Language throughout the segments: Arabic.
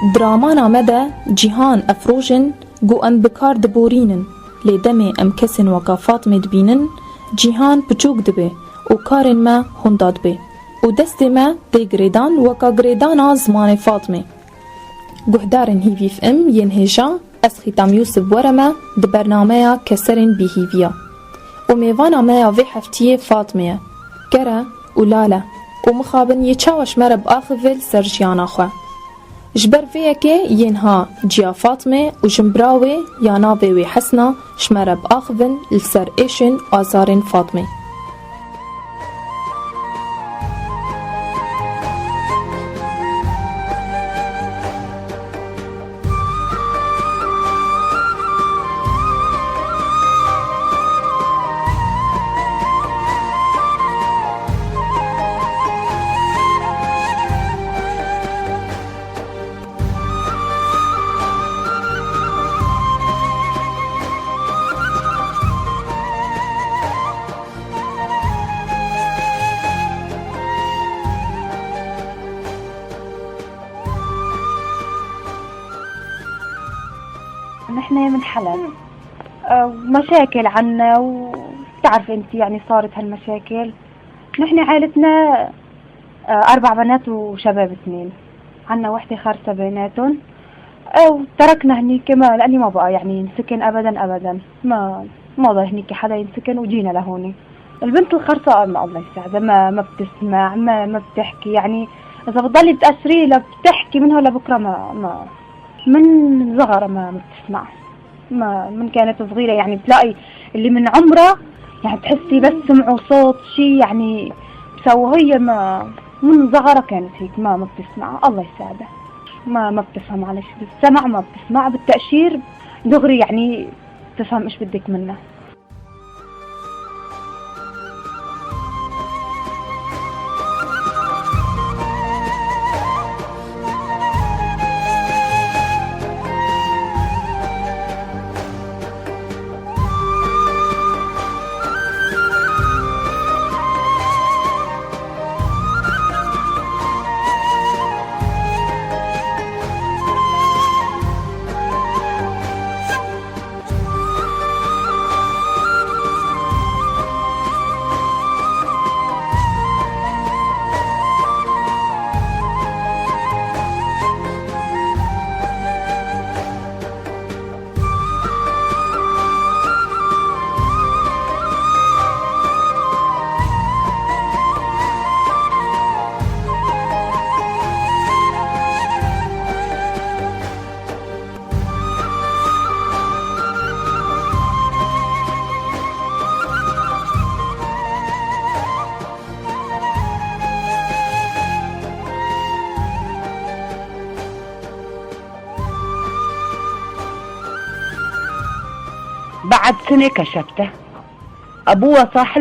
درامان مدى جيهان أفروجن جو أم بكار دبورينن لدمي أم كسن وكا فاطمة دبينن جيهان بچوك دبي وكارن ما هنداد بي ودست ما دي غريدان وكا غريدان زمان فاطمة گهدارن هيفي في ام ينهجا از ختام يوسف ورما د برنامه كسرن بهيفيا وميوانا ما في حفتيه فاطمه كرا ولالا ومخابن يتشاوش مرب آخفل سرجيانا خواه جبر فيكي ينها جيا فاطمه وجمبراوي يانا بيوي حسنا شمرب آخفن لسر إيشن آزارن فاطمه نحن من حلب مشاكل عنا وتعرف انت يعني صارت هالمشاكل. نحن عائلتنا 4 بنات وشباب 2. عنا وحدة خارسة بيناتهم وتركنا هنيك لاني ما بقى يعني نسكن ابدا ما ضل هنيك حدا ينسكن وجينا لهون. البنت الخرصة الله يساعدها ما بتسمع ما بتحكي، يعني اذا بتضلي بتأثري لا بتحكي منها لبكره ما من صغرها ما بتسمع. ما من كانت صغيرة يعني بتلاقي اللي من عمرها يعني تحسي بس سمعوا صوت شيء يعني بسووا هي ما من صغرها كانت هيك ما بتسمع. الله يساعدها ما بتفهم معلش بالسمع ما بتسمع، بالتأشير دغري يعني تفهم ايش بدك منها. بعد سنة كشفته، أبوها صاح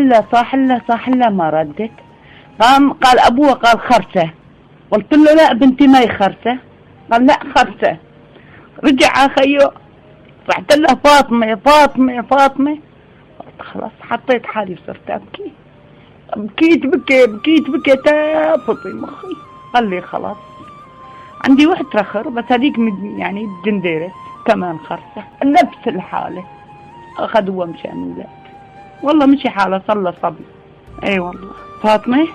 لها ما ردت. قال أبوها قال خرسة. قلت له لا بنتي ما هي خرسة. قال لا خرسة. رجع خيو رحت له فاطمة. قلت خلاص حطيت حالي وصرت أبكي. بكيت تافطي مخي. قال لي خلاص عندي واحد رخر بس هذيك يعني جنديرة كمان خرسة نفس الحالة. أخذوها مشان ولاد والله مشي حالة صلى صبي. اي والله فاطمة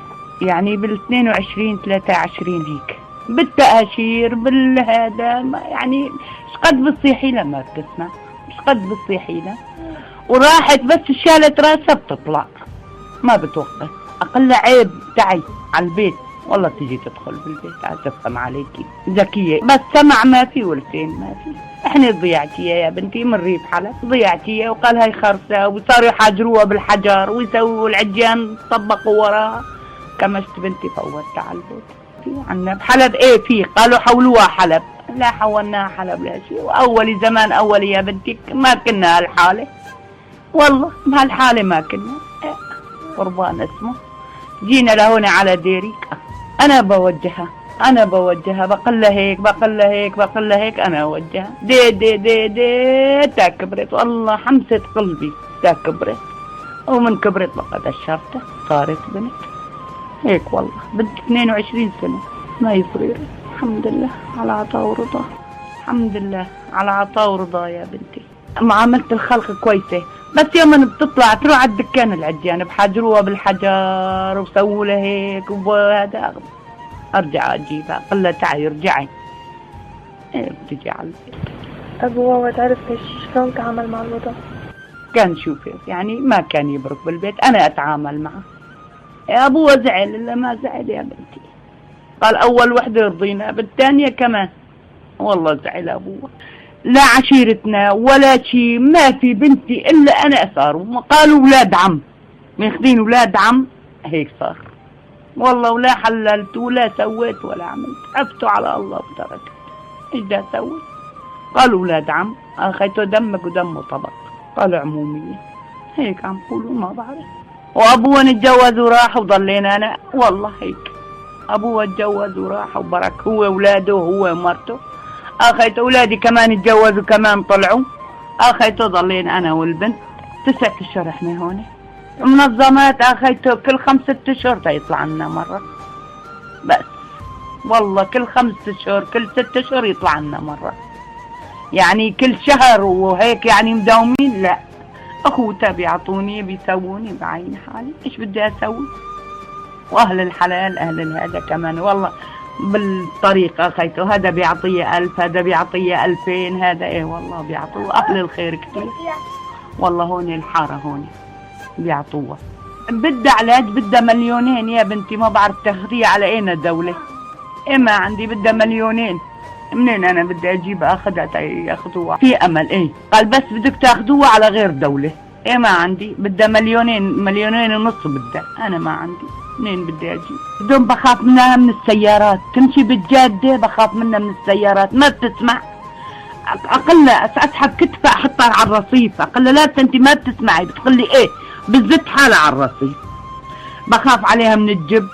يعني بال22 23 هيك بالتأشير بالهذا يعني مش قد بتصيحي لها ما بتسمع، مش قد بتصيحي لها وراحت بس شالت راسها بتطلع ما بتوقف. أقل عيب تعي على البيت والله تيجي تدخل بالبيت عاد تفهم عليكي ذكية بس سمع ما في ولسين ما في. احنا ضيعتي يا بنتي من ريف حلب ضيعتي وقال هاي خرسة وصاروا يحاجروها بالحجر ويسووا العجان طبقوا وراها. كمشت بنتي فوتها على البيت. في عنا بحلب في قالوا حولوها حلب، لا حولناها حلب لا شيء. واول زمان اول يا بنتي ما كنا هالحالة والله بهالحالة ما كنا. قربان اسمه جينا لهون على ديريك انا بوجهها بقول لها هيك انا اوجهها دي تكبرت والله حمست قلبي تكبرت. ومن كبرت بقى دشرتها صارت بنت هيك والله بنت 22 سنة ما هي صغيرة الحمد لله على عطاء ورضا. الحمد لله على عطاء ورضا يا بنتي. معاملة الخلق كويسة، بس يوم أنا بتطلع تروح على الدكان العجيان بحجروها بالحجر وسووا لها هيك وهذا، ارجع اجيبها قل لها تعي ارجعي. بتجي على البيت. ابوها وتعرف شلون تعامل مع الوضع؟ كان شوفي يعني ما كان يبرك بالبيت، انا اتعامل معه. ابوها زعل الا ما زعل يا بنتي، قال اول وحده يرضينا بالثانيه كمان. والله زعل ابوها، لا عشيرتنا ولا شيء، ما في بنتي الا انا صار. قالوا ولاد عم، ماخذين ولاد عم، هيك صار. والله ولا حللت ولا سويت ولا عملت، عفت على الله وتركت. ايش ده اسوي؟ قالوا ولاد عم، اخيته دمك ودمه طبق، قالوا عمومية، هيك عم قولوا ما بعرف. وابوه اتجوز وراح وضلينا انا، والله هيك. ابوه اتجوز وراح وبرك هو وولاده وهو ومرته. اخيته اولادي كمان اتجوزوا كمان طلعوا. اخيته ضلينا انا والبنت 9 اشهر احنا هون. منظمات اخيته كل 5 اشهر يطلع لنا مرة بس، والله كل 5 اشهر كل 6 اشهر يطلع لنا مرة، يعني كل شهر وهيك يعني مداومين. لا اخوته بيعطوني بيسووني بعين حالي، ايش بدي اسوي؟ واهل الحلال اهل هذا كمان والله بالطريقة اخيته، هذا بيعطيه 1000 هذا بيعطيه 2000 هذا ايه والله بيعطوه اهل الخير كثير. والله هون الحارة هون بيعطوها. بدها علاج بدها 2,000,000 يا بنتي، ما بعرف تاخذيها على اين الدولة. ما عندي بدها 2,000,000، منين انا بدي اجيب اخذها ياخذوها؟ في امل ايه، قال بس بدك تاخذوها على غير دولة. ما عندي بدها 2,000,000 ونص بدها، انا ما عندي، منين بدي اجيب؟ بدون بخاف منها من السيارات، تمشي بالجادة بخاف منها من السيارات، ما بتسمع. اقلها اسحب كتفها احطها على الرصيف، اقلها لا انت ما بتسمعي، بتقول لي ايه بزت حالها على الرصيف. بخاف عليها من الجب،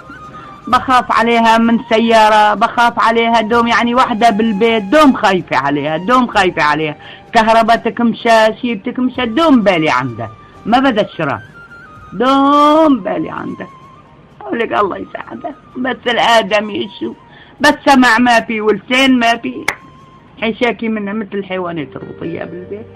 بخاف عليها من سيارة، بخاف عليها دوم، يعني واحدة بالبيت دوم خايفة عليها، دوم خايفة عليها. كهربتك مشى شيبتك مشى دوم بالي عندها، ما بدها الشراء، دوم بالي عندها. اقول لك الله يساعدها، بس الادم يشوف، بس سمع ما في ولسان ما في، حشاكي منها مثل الحيوانات الوطية بالبيت.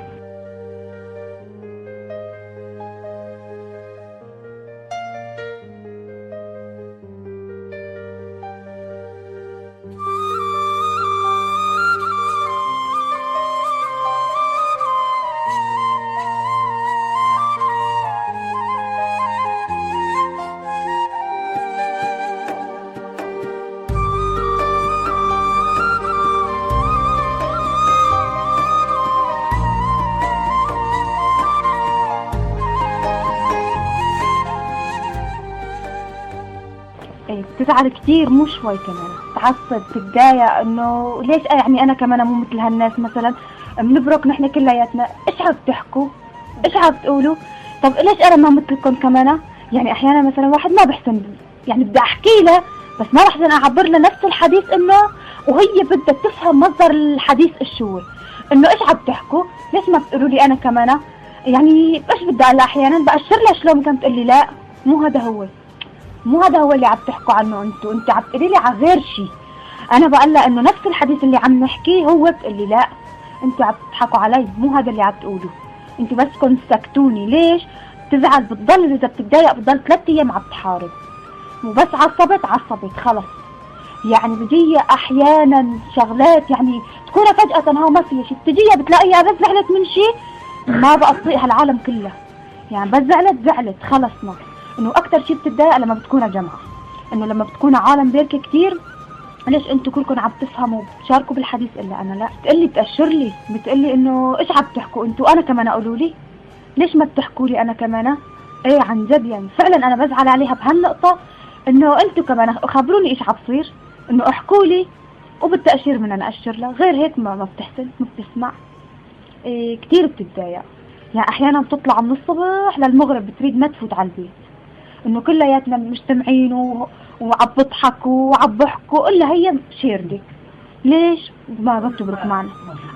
بتزعل كتير مو شوي كمان، تعصب تتضايق انه ليش يعني انا كمان مو مثل هالناس. مثلا بنبرك نحن كلياتنا، ايش عم تحكوا؟ ايش عم تقولوا؟ طب ليش انا ما مثلكم كمان؟ يعني احيانا مثلا واحد ما بحسن، يعني بدي احكي له بس ما بحسن اعبر له نفس الحديث، انه وهي بدها تفهم مصدر الحديث ايش هو، انه ايش عم تحكوا؟ ليش ما بتقولوا لي انا كمان؟ يعني ايش بدي اقول لها؟ احيانا باشر لها شلون كانت تقول لي لا مو هذا هو، مو هذا هو اللي عم تحكوا عنه انتوا، انت عم تقولي لي على غير شيء. انا بقول لها انه نفس الحديث اللي عم نحكيه هو، بتقول لي لا انتوا عم تضحكوا علي، مو هذا اللي عم تقولوا، انتوا بس كنتوا سكتوني. ليش؟ بتزعل بتضل، اذا بتتضايق بتضل 3 ايام عم تحارب، وبس عصبت خلص. يعني بيجي احيانا شغلات يعني تكون فجأة هو ما فيها شيء، بتجيها بتلاقيها بس زعلت من شيء ما بقى تطيقها العالم كله، يعني بس زعلت خلصنا. انه اكثر شيء بتتضايق لما بتكون جمعة، انه لما بتكون عالم بيركي كثير، ليش انتوا كلكم عم تفهموا بتشاركوا بالحديث الا انا لا؟ بتقلي بتأشر لي، بتقلي انه ايش عم تحكوا انتوا؟ انا كمان اقولوا لي ليش ما بتحكوا لي انا كمان؟ ايه عن جد يعني فعلا انا بزعل عليها بهالنقطة، انه انتوا كمان خبروني ايش عم بصير، انه احكوا لي وبالتأشير من انا اشر لها، غير هيك ما بتحسن ما بتسمع. إيه كثير بتتضايق، يعني احيانا بتطلع من الصبح للمغرب بتريد ما تفوت على البيت، انه كلياتنا مجتمعين وعم بضحكوا وعم بحكوا، الا هي شيردة. ليش ما بتبرك معنا؟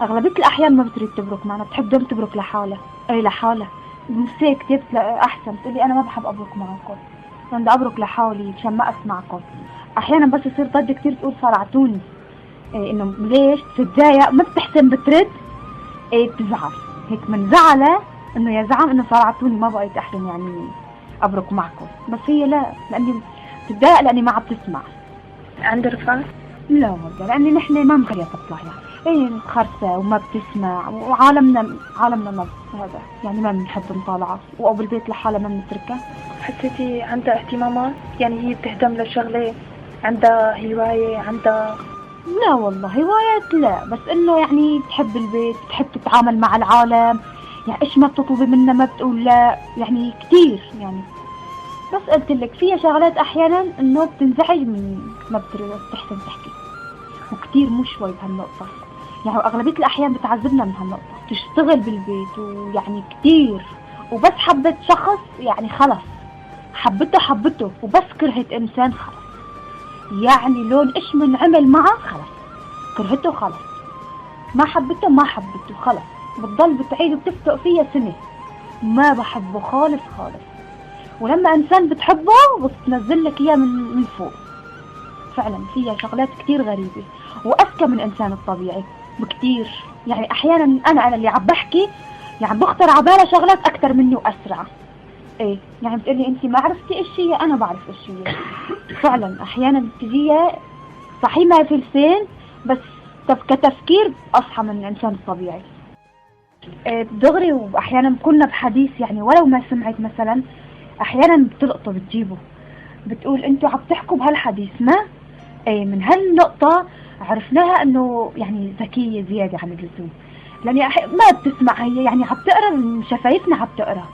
اغلبية الاحيان ما بتريد تبرك معنا، بتحب دوم تبرك لحالها، اي لحالها مسي كتير احسن، تقولي انا ما بحب ابرك معكم، انا بدي ابرك لحالي عشان ما اسمعكم. احيانا بس يصير ضد كتير تقول صرعتوني، انه ليش تتضايق ما بتحسن بترد، بتزعل هيك من زعله انه يا زعم انه صارعتوني ما بقيت احسن يعني ابرك معكم، بس هي لا، لاني بتتضايق لاني ما عم تسمع. عند رفقات؟ لا والله لاني نحن ما مخليها تطلع يعني خرسه وما بتسمع، وعالمنا ما هذا يعني ما بنحب نطالعها، وابو البيت لحالها ما بنتركها. حسيتي عندها اهتمامات؟ يعني هي بتهتم للشغلة، عندها هواية، عندها؟ لا والله هوايات لا، بس انه يعني بتحب البيت، بتحب تتعامل مع العالم، يعني ايش ما بتطلبي منها ما بتقول لا، يعني كتير يعني. بس قلت لك فيها شغلات احيانا انه بتنزعج من ما بتحسن تحكي، وكتير مو شوي بهالنقطة، يعني اغلبية الاحيان بتعذبنا من هالنقطة، تشتغل بالبيت ويعني كتير، وبس حبت شخص يعني خلص حبته وبس كرهت انسان خلص، يعني لون ايش من عمل معه خلص كرهته خلص، ما حبته خلص، بتضل بتعيد وبتفتق فيها سنة ما بحبه خالص. ولما انسان بتحبه بتنزل لك اياه من فوق. فعلا فيها شغلات كتير غريبة واذكى من الانسان الطبيعي بكتير، يعني احيانا انا اللي عم بحكي يعني بخطر عبالها شغلات اكتر مني واسرع. يعني بتقولي انت ما عرفتي ايش هي، انا بعرف ايش هي. فعلا احيانا بتجيها صحيح ما في لسان، بس كتفكير اصحى من الانسان الطبيعي. دغري، واحيانا كنا بحديث يعني ولو ما سمعت مثلا احيانا بتلقطه بتجيبه، بتقول انتوا عم تحكوا بهالحديث ما من هالنقطة عرفناها انه يعني ذكية زيادة عن اللزوم، لاني ما بتسمع هي يعني عم تقرا من شفايفنا، عم تقرا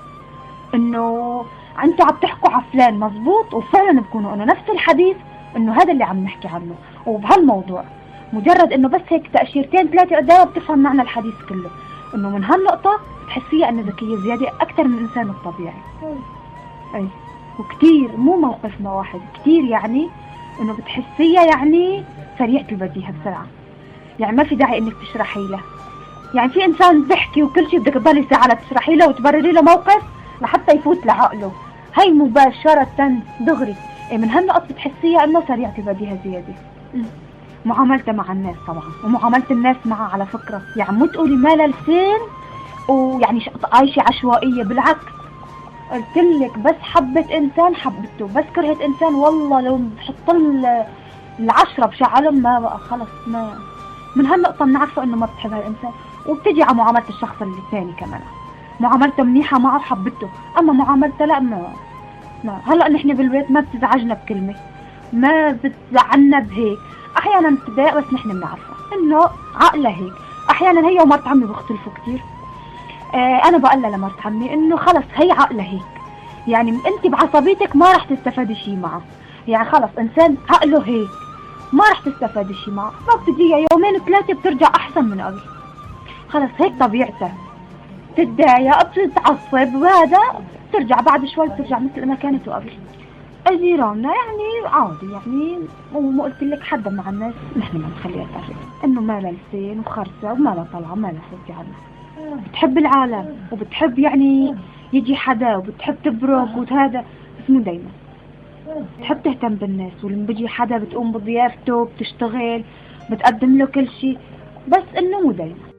انه انتوا عم تحكوا على فلان مزبوط، وفعلا بكونوا انه نفس الحديث انه هذا اللي عم نحكي عنه وبهالموضوع، مجرد انه بس هيك تأشيرتين ثلاثة قدامها بتفهم معنى الحديث كله، انه من هالنقطة بتحسيها انه ذكية زيادة اكثر من الانسان الطبيعي. وكتير مو موقف ما واحد، كتير يعني انه بتحسيها يعني سريعة البديهة بسرعة، يعني ما في داعي انك تشرحي له، يعني في انسان بيحكي وكل شيء بدك تضلي ساعة تشرحي له وتبرري له موقف لحتى يفوت لعقله، هي مباشرة دغري. من هالنقط بتحسيها انه سريعة البديهة زيادة. معاملتها مع الناس طبعا، ومعاملة الناس معها على فكرة، يعني مو تقولي ما لسان ويعني عايشة عشوائية، بالعكس قلت لك بس حبت انسان حبته، بس كرهت انسان والله لو بحط العشرة بشعلهم ما بقى خلص. ما من هالنقطة بنعرفه انه ما بتحب هالانسان، وبتجي على معاملة الشخص اللي الثاني كمان، معاملته منيحة معه حبته، اما معاملته لا ما هلا نحن بالبيت ما بتزعجنا بكلمة، ما بتزعلنا بهيك، احيانا بتضايق بس نحن بنعرفها انه عقلها هيك. احيانا هي ومرت عمي بيختلفوا كتير، انا بقول لها لمرت عمي انه خلص هي عقلها هيك، يعني انت بعصبيتك ما راح تستفادي شيء معه، يعني خلص انسان عقله هيك ما راح تستفادي شيء معه، ما بتجيها يومين ثلاثة بترجع احسن من قبل، خلص هيك طبيعتها، بتتضايق بتتعصب وهذا بترجع بعد شوي بترجع مثل ما كانت قبل. جيراننا يعني عادي، يعني وما قلت لك حدا مع الناس نحن ما نخليها تعرف انه ما لها لسان وخرسه وما لها طلعه ما لها صوت عنها، بتحب العالم وبتحب يعني يجي حدا وبتحب تبرك وهذا، بس مو دايما بتحب تهتم بالناس، ولما بيجي حدا بتقوم بضيافته بتشتغل بتقدم له كل شيء، بس انه مو دايما.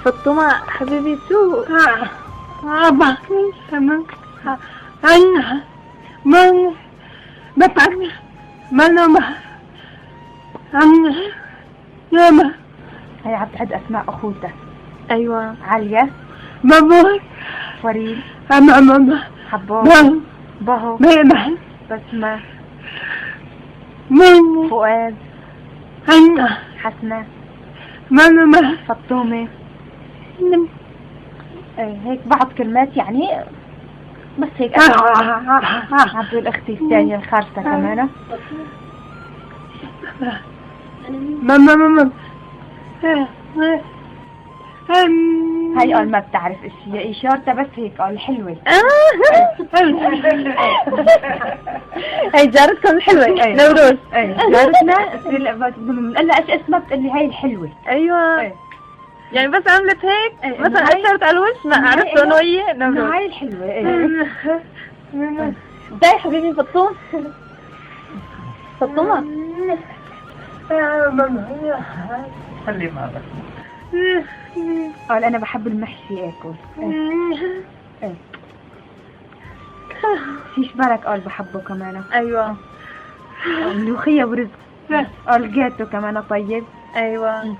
فاطمة حبيبي شو؟ أبا أنا من بطل من أنا ياما هي عم تعد اسماء اخوتها. أيوة. عليا، بابور فريد، ماما حبوب، بهو، ماما بسمة، من فؤاد، أنا حسنة، ماما فطومة. هيك بعض كلمات يعني، بس هيك. عبد الاختي الثانية الخارسة كمان. ماما هاي قال ما بتعرف اشي، اشارتها بس هيك قال حلوة. هي جارتكم الحلوة نوروز. جارتنا بنقول لها ايش اسمها بتقول لي هاي الحلوة. أيوة. يعني بس عملت هيك مثلا أثرت على الوش ما عرفت إنه هي نوروز. هاي الحلوة. داي حبيبي فطوم. فطومة خلي ما بس. قال انا بحب المحشي اكل. فيش بالك قال بحبه كمان. أيوة. ملوخية ورز. قال جاتو كمان طيب. أيوة.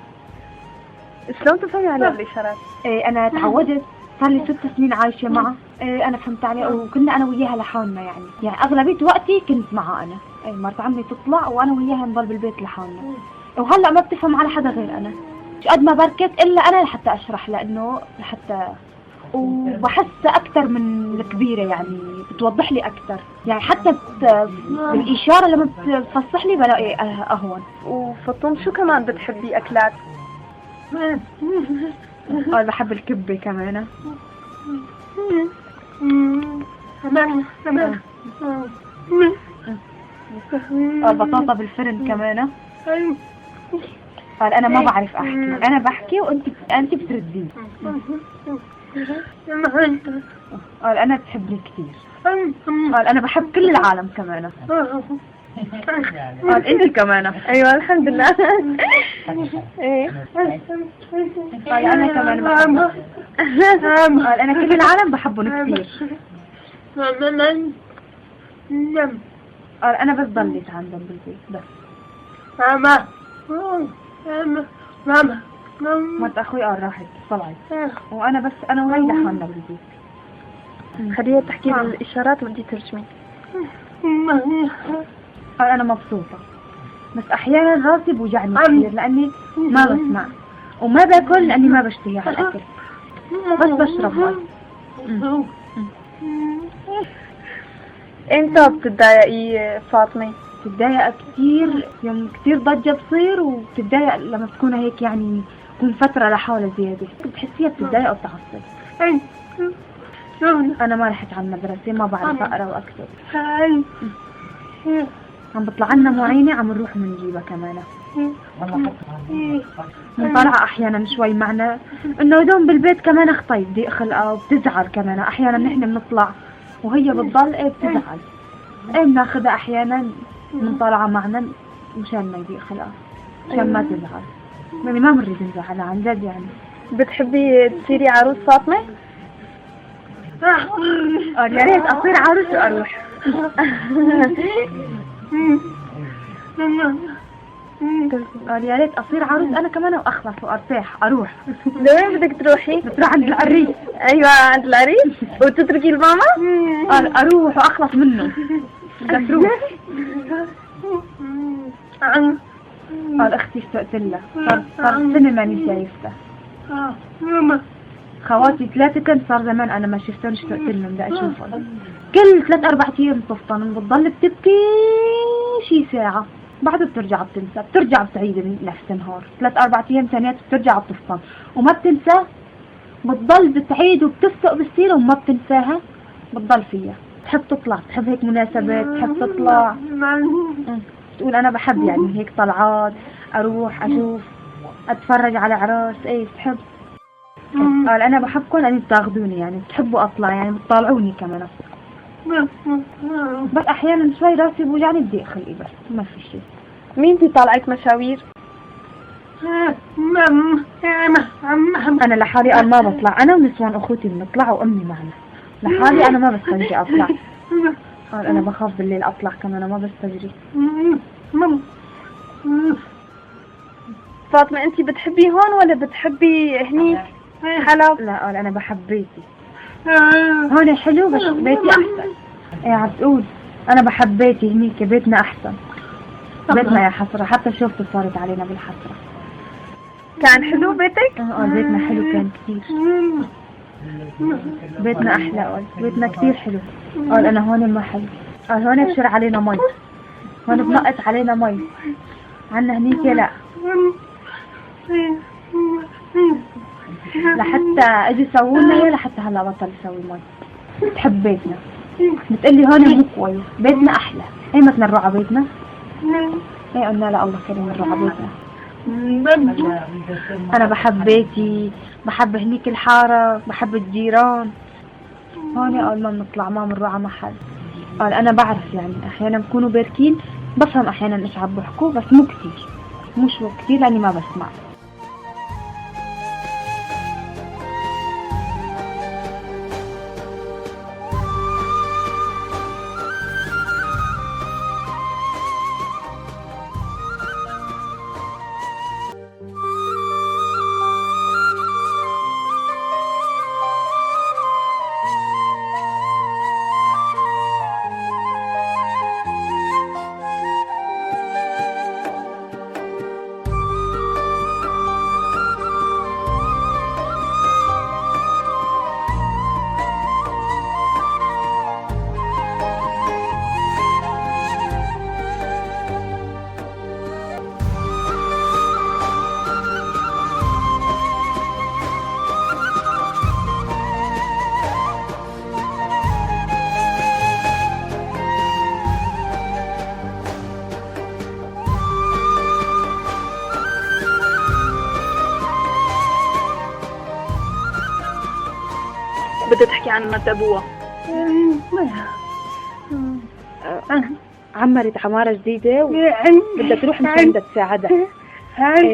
شلون تفهمي على الإشارات؟ انا تعودت، صار لي 6 سنين عايشة معه. انا فهمت عليه وكنا انا وياها لحالنا يعني اغلبية وقتي كنت معها انا. مرت عمي تطلع وانا وياها نضل بالبيت لحالنا. وهلا ما بتفهم على حدا غير انا. مش قد ما بركت الا انا لحتى اشرح لانه لحتى، وبحس اكثر من الكبيرة يعني بتوضح لي اكثر يعني حتى بالاشارة لما بتفصح لي بلاقي اهون. وفطوم شو كمان بتحبي أكلات؟ قال بحب الكبة كمان. قال بطاطا بالفرن كمان. قال انا ما بعرف احكي، انا بحكي وانت بتردي. قال انا بتحبني كثير. قال انا بحب كل العالم كمان. قال انت كمان. أيوة الحمد لله. إيه. قال انا كمان بحب. قال انا كل العالم بحبهم كثير. قال انا بس ضليت عندهم بالبيت بس. ماما مرت اخوي قال راحت طلعت وانا بس انا وهي لحالنا بالبيت. خليها تحكي بالإشارات وانتي ترجمي. قال انا مبسوطة بس احيانا راسي بوجعني كثير لاني ما بسمع وما باكل لاني ما بشتهي على الاكل، بس بشرب مي. امتى بتتضايقي فاطمة؟ بتتضايق كثير يوم كثير ضجة بصير، وبتتضايق لما تكون هيك يعني تكون فترة لحالة زيادة بتحسيها بتتضايق وبتعصب. انا ما رحت على المدرسة، ما بعرف اقرا واكتب. عم بطلع لنا معينة عم نروح منجيبها كمان. منطلعة احيانا شوي معنا انه دوم بالبيت كمان اخطي بدي خلقها وبتزعل كمان احيانا. نحن بنطلع وهي بتضل بتزعل. بناخذها احيانا منطلعة معنا مشان ما يضيق خلقها مشان ما تزعل. يعني ما بنريد نزعلها عن جد يعني. بتحبي تصيري عروس فاطمة؟ يا ريت اصير عروس واروح. قال يا ريت اصير عروس انا كمان واخلص وارتاح اروح. لوين بدك تروحي؟ بتروح عند العريس. ايوه عند العريس وتتركي الماما؟ قال اروح واخلص منه بس روح. قال اختي اشتقت لها، صار سنة ماني شايفتها. خواتي 3 كان صار زمان انا ما شفتهم اشتقت لهم بدي اشوفهم. كل 3-4 ايام بتفطن بتضل بتبكي شي ساعة بعد بترجع بتنسى، بترجع بتعيد نفس النهار 3-4 ايام ثانيات بترجع بتفطن وما بتنسى، بتضل بتعيد وبتفسق بالسيرة وما بتنساها، بتضل فيها تحب تطلع، تحب هيك مناسبات تحب تطلع. تقول انا بحب يعني هيك طلعات اروح اشوف اتفرج على عراس بتحب. قال انا بحبكم لاني بتاخذوني يعني بتحبوا اطلع يعني بتطالعوني كمان. بس احيانا شوي راسي بوجعني بدي خلقي بس ما في شيء. مين بيطلعك مشاوير؟ انا لحالي قال ما بطلع، انا ونسوان اخوتي بنطلع وامي معنا. لحالي انا ما بستجري اطلع. قال انا بخاف بالليل اطلع كمان، انا ما بستجري. فاطمة انتي بتحبي هون ولا بتحبي هنيك حلب؟ لا قال انا بحب بيتي. هون حلو بس بيتي احسن. ايه عم تقول؟ انا بحب بيتي هنيك، بيتنا احسن. بيتنا يا حسرة، حتى شوفته صارت علينا بالحسرة. كان حلو بيتك؟ قال بيتنا حلو كان كتير. بيتنا احلى، قال بيتنا كتير حلو. قال انا هون ما حلو. قال هون بشر علينا مي، هون بنقط علينا مي، عنا هنيك لا. لحتى اجي سوولنا اياه لحتى هلا بطل يسوي مي. بتحب بيتنا، بتقلي هون مو كويس، بيتنا احلى. ايه مثلا نروح على بيتنا؟ ايه قلنا لا الله كريم نروح على بيتنا. انا بحب بيتي، بحب هنيك الحارة، بحب الجيران. هون قال ما بنطلع، ما بنروح على محل. قال انا بعرف يعني احيانا بكونوا باركين، بفهم احيانا ايش عم بحكوا بس مو كتير، مو شو كتير لاني ما بسمع. بدها تحكي عن مرت ابوها. عمرت عمارة جديدة وبدها تروح مشان بدها تساعدها.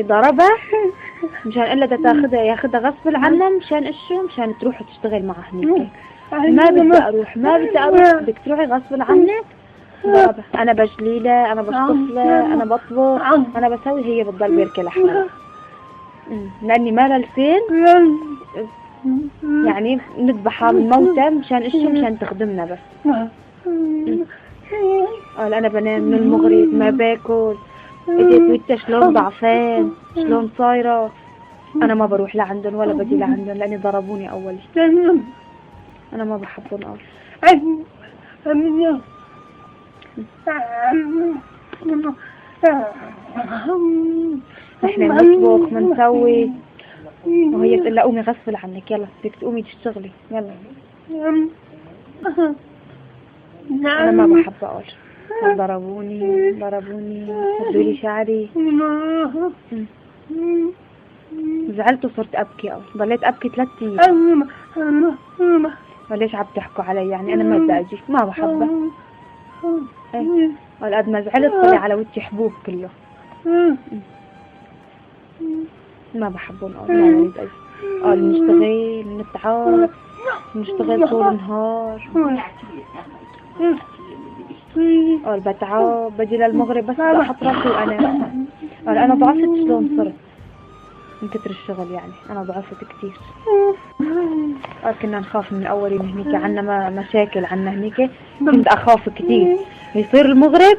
ضربها مشان إلا بدها ياخدها غصب عنها مشان إيشو؟ مشان تروح تشتغل معها هنيك. ما بدي أروح، ما بدي أروح، بدك تروحي غصب عنك. ضربها. أنا بجليلة، أنا بشطفلة، أنا بطبخ، أنا بسوي، هي بتضل بيركي لحالها. لأني ما للفين يعني نذبحها من موتى مشان إيشو؟ مشان تخدمنا بس. قال أنا بنام من المغرب ما باكل، اجيت ويتا شلون ضعفان، شلون صايرة. أنا ما بروح لعندن ولا بجي لعندن لأني ضربوني أول. أنا ما بحبهم. نحن بنطبخ بنسوي وهي بتقول لها قومي غصب عنك، يلا بدك تقومي تشتغلي يلا. أنا ما بحب أقول. ضربوني هدوا لي شعري. زعلت وصرت أبكي. ضليت أبكي 3 أيام. وليش عم تحكوا علي؟ يعني أنا ما بدي أجي، ما بحبها. قال قد ما زعلت طلع على وجهي حبوب كله. ما بحبهم. قال ما بريد أجي. قال نشتغل نتعب نشتغل طول النهار. قال بتعب بجي للمغرب بس بحط راسي وأنام. قال أنا ضعفت شلون صرت من كتر الشغل، يعني أنا ضعفت كتير. قال كنا نخاف من أول من هنيك، عنا مشاكل عنا هنيك، كنت أخاف كتير. يصير المغرب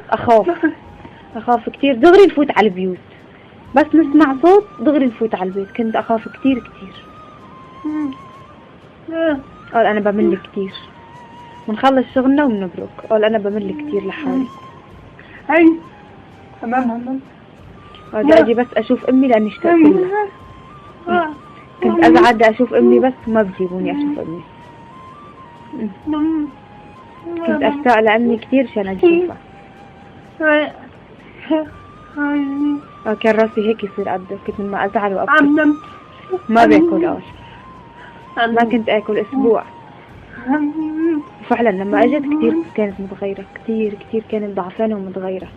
أخاف كتير، دغري نفوت على البيوت، بس نسمع صوت دغري نفوت على البيت. كنت أخاف كتير. قال أنا بمل كتير، ونخلص شغلنا ونبرك. قال أنا بمل كتير لحالي. قال أجي بس أشوف أمي لأني اشتقت لها. كنت أقعد أشوف أمي بس ما بجيبوني أشوف أمي. كنت أشتاق لأمي كتير عشان أشوفها. كان راسي هيك يصير قده، كنت لما أزعل وأبكي ما باكل. ما كنت آكل أسبوع. فعلا لما أجت كتير كانت متغيرة، كتير كانت ضعفانة ومتغيرة.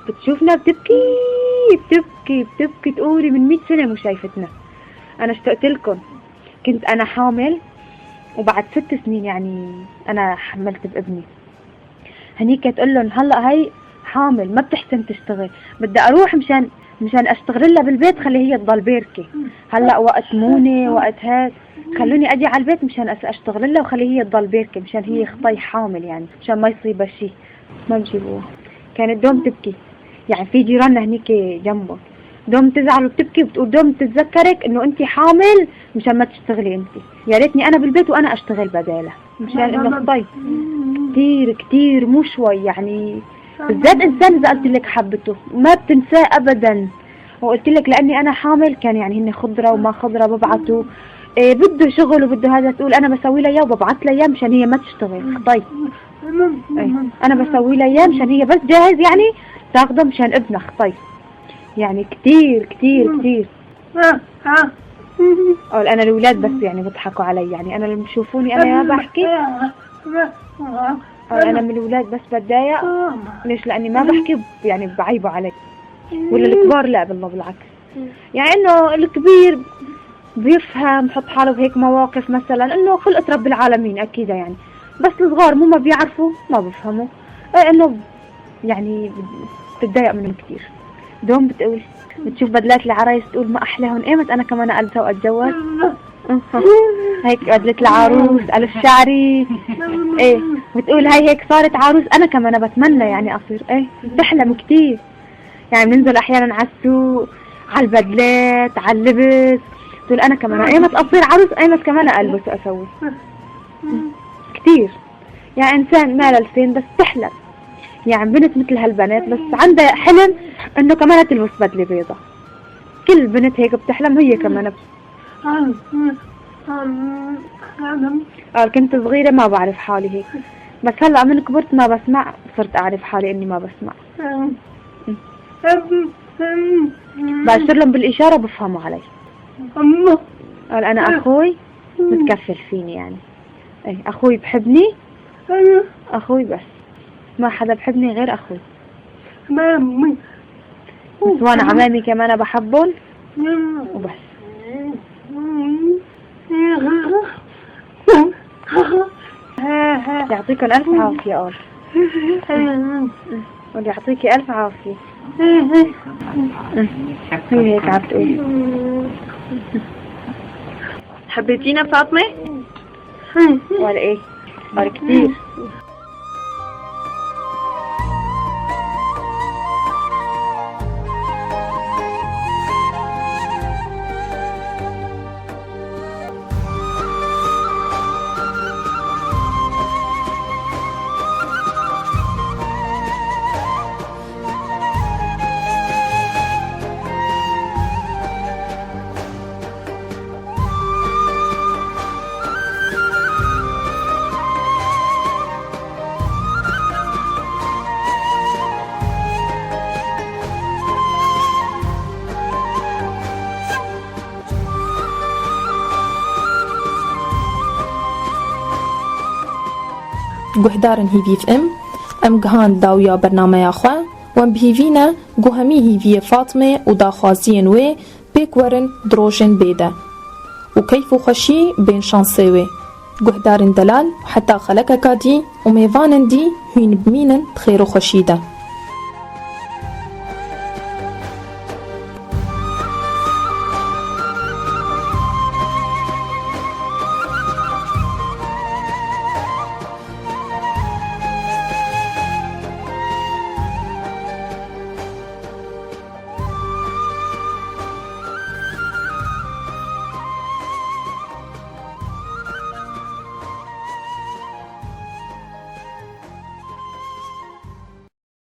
بتشوفنا بتبكي بتبكي بتبكي، تقولي من 100 سنة مو شايفتنا. أنا اشتقت لكم. كنت أنا حامل، وبعد 6 سنين يعني أنا حملت بابني. هنيك تقول لهم هلا هي حامل ما بتحسن تشتغل، بدي أروح مشان أشتغل لها بالبيت، خلي هي تضل بيركي. هلا وقت مونة وقت هاد خلوني أجي على البيت مشان أشتغل لها وخلي هي تضل بيركي، مشان هي خطي حامل يعني، مشان ما يصيبها شيء. ما بجيبوها. كانت دوم تبكي، يعني في جيراننا هنيك جنبه دوم تزعل وبتبكي وبتقول دوم تتذكرك انه انت حامل مشان ما تشتغلي انت، يا ريتني انا بالبيت وانا اشتغل بدالها، مشان انه خطي كتير كتير مو شوي يعني. بالذات انسان اذا قلت لك حبته ما بتنساه ابدا. وقلت لك لاني انا حامل كان يعني هن خضره وما خضره ببعثوا بده شغل وبده هذا، تقول انا بسوي لها اياه وببعث لها اياه مشان هي ما تشتغل خطي. انا بسوي لها اياه مشان هي بس جاهز يعني تاخده مشان ابنها خطي. يعني كتير كتير كتير. قال انا الاولاد بس يعني بيضحكوا علي، يعني انا لما بشوفوني انا يا بحكي قال انا من الاولاد بس بتضايق. ليش؟ لاني ما بحكي يعني بعيبوا علي، ولا الكبار لا بالله بالعكس. يعني انه الكبير بيفهم، حط حاله بهيك مواقف مثلا انه خلقت رب العالمين اكيد يعني، بس الصغار مو ما بيعرفوا ما بيفهموا انه يعني بتضايق منهم كثير. دوم بتقول بتشوف بدلات العرايس تقول ما احلاهم، ايمت انا كمان البسها واتجوز. هيك بدلة العروس ألف شعري ايه، بتقول هاي هيك صارت عروس انا كمان بتمنى يعني اصير ايه. بتحلم كثير يعني، بننزل احيانا على السوق على البدلات على اللبس، تقول انا كمان ايمت اصير عروس، ايمت كمان البس واسوي كثير. يعني انسان ما له لسان بس تحلم، يعني بنت مثل هالبنات بس عندها حلم انه كمان تلبس بدله بيضة. كل بنت هيك بتحلم هي كمان قال كنت صغيرة ما بعرف حالي هيك، بس هلا من كبرت ما بسمع صرت اعرف حالي اني ما بسمع. بأشر لهم بالاشارة بفهموا علي. قال انا اخوي متكفل فيني يعني، ايه اخوي بحبني، اخوي بس ما حدا بحبني غير اخوي. بس وانا عمامي كمان بحبهم وبس. يعطيكم الف عافية. قول يعطيكي الف عافية. هي هيك عم تقول. حبيتينا فاطمة؟ ولا ايه؟ ولا كتير. گوهدارن هیویف ام گهان داویا برنامه خوا وام بهیوینا گوهمی هیوی فاطمه و داخوازین وی بیکورن دروژن بیده و کیف و خوشی بین شانسه وی گوهدارن دلال حتی خلق کادی و میوانن دی هین بمینن بخیر و خوشیده.